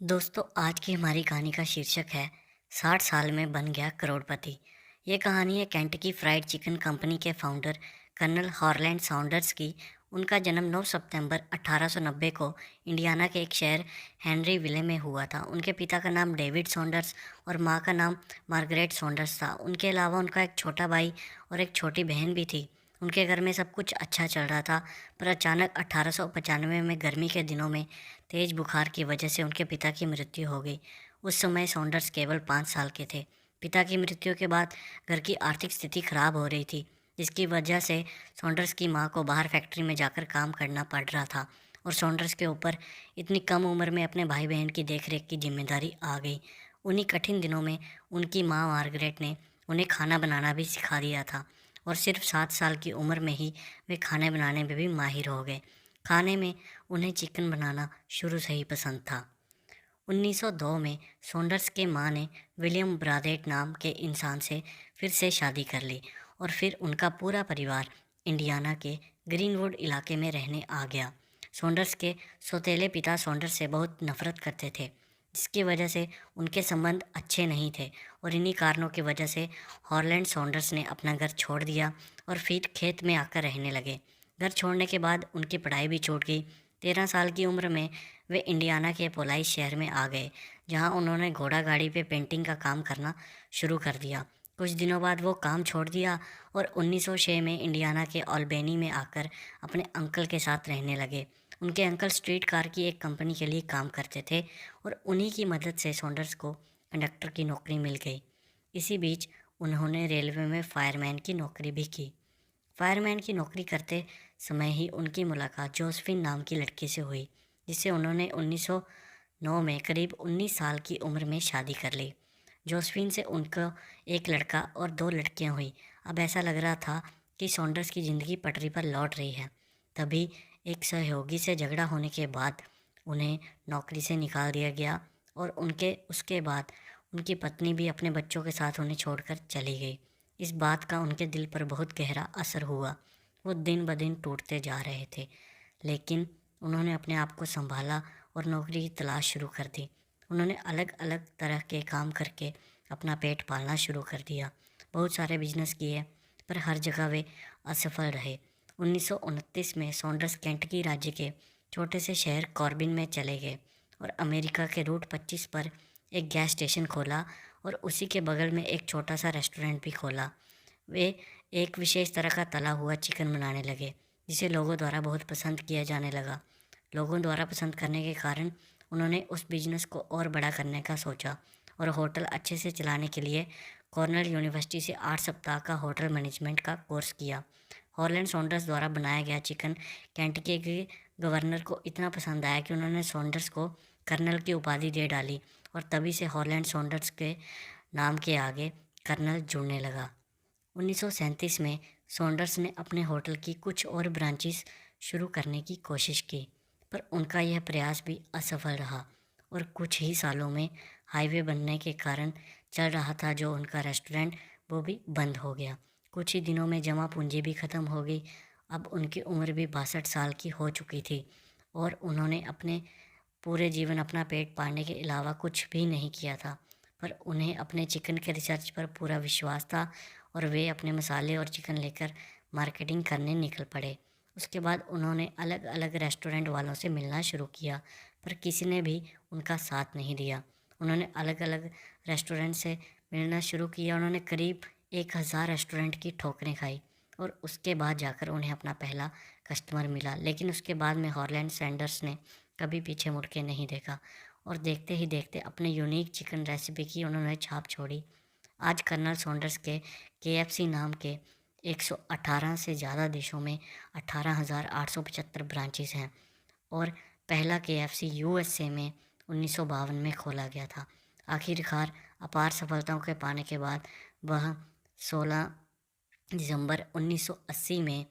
दोस्तों, आज की हमारी कहानी का शीर्षक है 60 साल में बन गया करोड़पति। ये कहानी है केंटकी फ्राइड चिकन कंपनी के फाउंडर कर्नल हॉरलैंड सॉन्डर्स की। उनका जन्म 9 सितंबर 1890 को इंडियाना के एक शहर हेनरीविले में हुआ था। उनके पिता का नाम डेविड सॉन्डर्स और माँ का नाम मार्गरेट सॉन्डर्स था। उनके अलावा उनका एक छोटा भाई और एक छोटी बहन भी थी। उनके घर में सब कुछ अच्छा चल रहा था, पर अचानक 1895 में गर्मी के दिनों में तेज बुखार की वजह से उनके पिता की मृत्यु हो गई। उस समय सॉन्डर्स केवल 5 साल के थे। पिता की मृत्यु के बाद घर की आर्थिक स्थिति खराब हो रही थी, जिसकी वजह से सॉन्डर्स की मां को बाहर फैक्ट्री में जाकर काम करना पड़ रहा था और सॉन्डर्स के ऊपर इतनी कम उम्र में अपने भाई बहन की देखरेख की जिम्मेदारी आ गई। उन्हीं कठिन दिनों में उनकी मां मार्गरेट ने उन्हें खाना बनाना भी सिखा दिया था और सिर्फ 7 साल की उम्र में ही वे खाने बनाने में भी माहिर हो गए। खाने में उन्हें चिकन बनाना शुरू से ही पसंद था। 1902 में सॉन्डर्स के मां ने विलियम ब्रादेट नाम के इंसान से फिर से शादी कर ली और फिर उनका पूरा परिवार इंडियाना के ग्रीनवुड इलाके में रहने आ गया। सॉन्डर्स के सौतेले पिता सॉन्डर्स से बहुत नफरत करते थे, जिसकी वजह से उनके संबंध अच्छे नहीं थे और इन्हीं कारणों की वजह से हॉरलैंड सॉन्डर्स ने अपना घर छोड़ दिया और फिर खेत में आकर रहने लगे। घर छोड़ने के बाद उनकी पढ़ाई भी छूट गई। 13 साल की उम्र में वे इंडियाना के पोलाई शहर में आ गए, जहां उन्होंने घोड़ा गाड़ी पे पेंटिंग का काम करना शुरू कर दिया। कुछ दिनों बाद वो काम छोड़ दिया और 1906 में इंडियाना के ऑल्बेनी में आकर अपने अंकल के साथ रहने लगे। उनके अंकल स्ट्रीट कार की एक कंपनी के लिए काम करते थे और उन्हीं की मदद से सॉन्डर्स को कंडक्टर की नौकरी मिल गई। इसी बीच उन्होंने रेलवे में फायरमैन की नौकरी भी की। फायरमैन की नौकरी करते समय ही उनकी मुलाकात जोसेफिन नाम की लड़की से हुई, जिससे उन्होंने 1909 में करीब 19 साल की उम्र में शादी कर ली। जोसेफिन से उनको एक लड़का और 2 लड़कियां हुई। अब ऐसा लग रहा था कि सॉन्डर्स की ज़िंदगी पटरी पर लौट रही है। तभी एक सहयोगी से झगड़ा होने के बाद उन्हें नौकरी से निकाल दिया गया और उनके उसके बाद उनकी पत्नी भी अपने बच्चों के साथ उन्हें छोड़कर चली गई। इस बात का उनके दिल पर बहुत गहरा असर हुआ। वो दिन ब दिन टूटते जा रहे थे, लेकिन उन्होंने अपने आप को संभाला और नौकरी की तलाश शुरू कर दी। उन्होंने अलग अलग तरह के काम करके अपना पेट पालना शुरू कर दिया। बहुत सारे बिजनेस किए, पर हर जगह वे असफल रहे। 1929 में सॉन्डर्स केंटकी राज्य के छोटे से शहर कॉर्बिन में चले गए और अमेरिका के रूट 25 पर एक गैस स्टेशन खोला और उसी के बगल में एक छोटा सा रेस्टोरेंट भी खोला। वे एक विशेष तरह का तला हुआ चिकन बनाने लगे, जिसे लोगों द्वारा बहुत पसंद किया जाने लगा। लोगों द्वारा पसंद करने के कारण उन्होंने उस बिजनेस को और बड़ा करने का सोचा और होटल अच्छे से चलाने के लिए कॉर्नेल यूनिवर्सिटी से 8 सप्ताह का होटल मैनेजमेंट का कोर्स किया। हॉलैंड सॉन्डर्स द्वारा बनाया गया चिकन केंटकी के गवर्नर को इतना पसंद आया कि उन्होंने सॉन्डर्स को कर्नल की उपाधि दे डाली और तभी से हॉलैंड सॉन्डर्स के नाम के आगे कर्नल जुड़ने लगा। 1937 में सॉन्डर्स ने अपने होटल की कुछ और ब्रांचेस शुरू करने की कोशिश की, पर उनका यह प्रयास भी असफल रहा और कुछ ही सालों में हाईवे बनने के कारण चल रहा था जो उनका रेस्टोरेंट, वो भी बंद हो गया। कुछ ही दिनों में जमा पूंजी भी ख़त्म हो गई। अब उनकी उम्र भी 62 साल की हो चुकी थी और उन्होंने अपने पूरे जीवन अपना पेट पालने के अलावा कुछ भी नहीं किया था, पर उन्हें अपने चिकन के रिसर्च पर पूरा विश्वास था और वे अपने मसाले और चिकन लेकर मार्केटिंग करने निकल पड़े। उसके बाद उन्होंने अलग अलग रेस्टोरेंट वालों से मिलना शुरू किया, पर किसी ने भी उनका साथ नहीं दिया। उन्होंने अलग अलग रेस्टोरेंट से मिलना शुरू किया। उन्होंने करीब 1000 रेस्टोरेंट की ठोकरें खाई और उसके बाद जाकर उन्हें अपना पहला कस्टमर मिला। लेकिन उसके बाद में हॉलैंड सैंडर्स ने कभी पीछे मुड़ के नहीं देखा और देखते ही देखते अपने यूनिक चिकन रेसिपी की उन्होंने छाप छोड़ी। आज कर्नल सॉन्डर्स के केएफसी नाम के 118 से ज़्यादा देशों में 18,875 ब्रांचेस हैं और पहला केएफसी यूएसए में 1952 में खोला गया था। आखिरकार अपार सफलताओं के पाने के बाद वह 16 दिसंबर 1980 में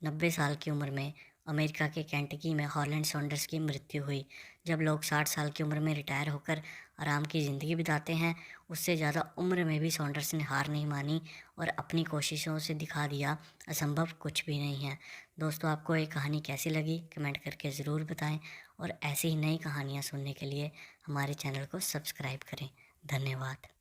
90 साल की उम्र में अमेरिका के केंटकी में हॉलैंड सॉन्डर्स की मृत्यु हुई। जब लोग 60 साल की उम्र में रिटायर होकर आराम की ज़िंदगी बिताते हैं, उससे ज़्यादा उम्र में भी सॉन्डर्स ने हार नहीं मानी और अपनी कोशिशों से दिखा दिया असंभव कुछ भी नहीं है। दोस्तों, आपको ये कहानी कैसी लगी कमेंट करके ज़रूर बताएं और ऐसी ही नई कहानियाँ सुनने के लिए हमारे चैनल को सब्सक्राइब करें। धन्यवाद।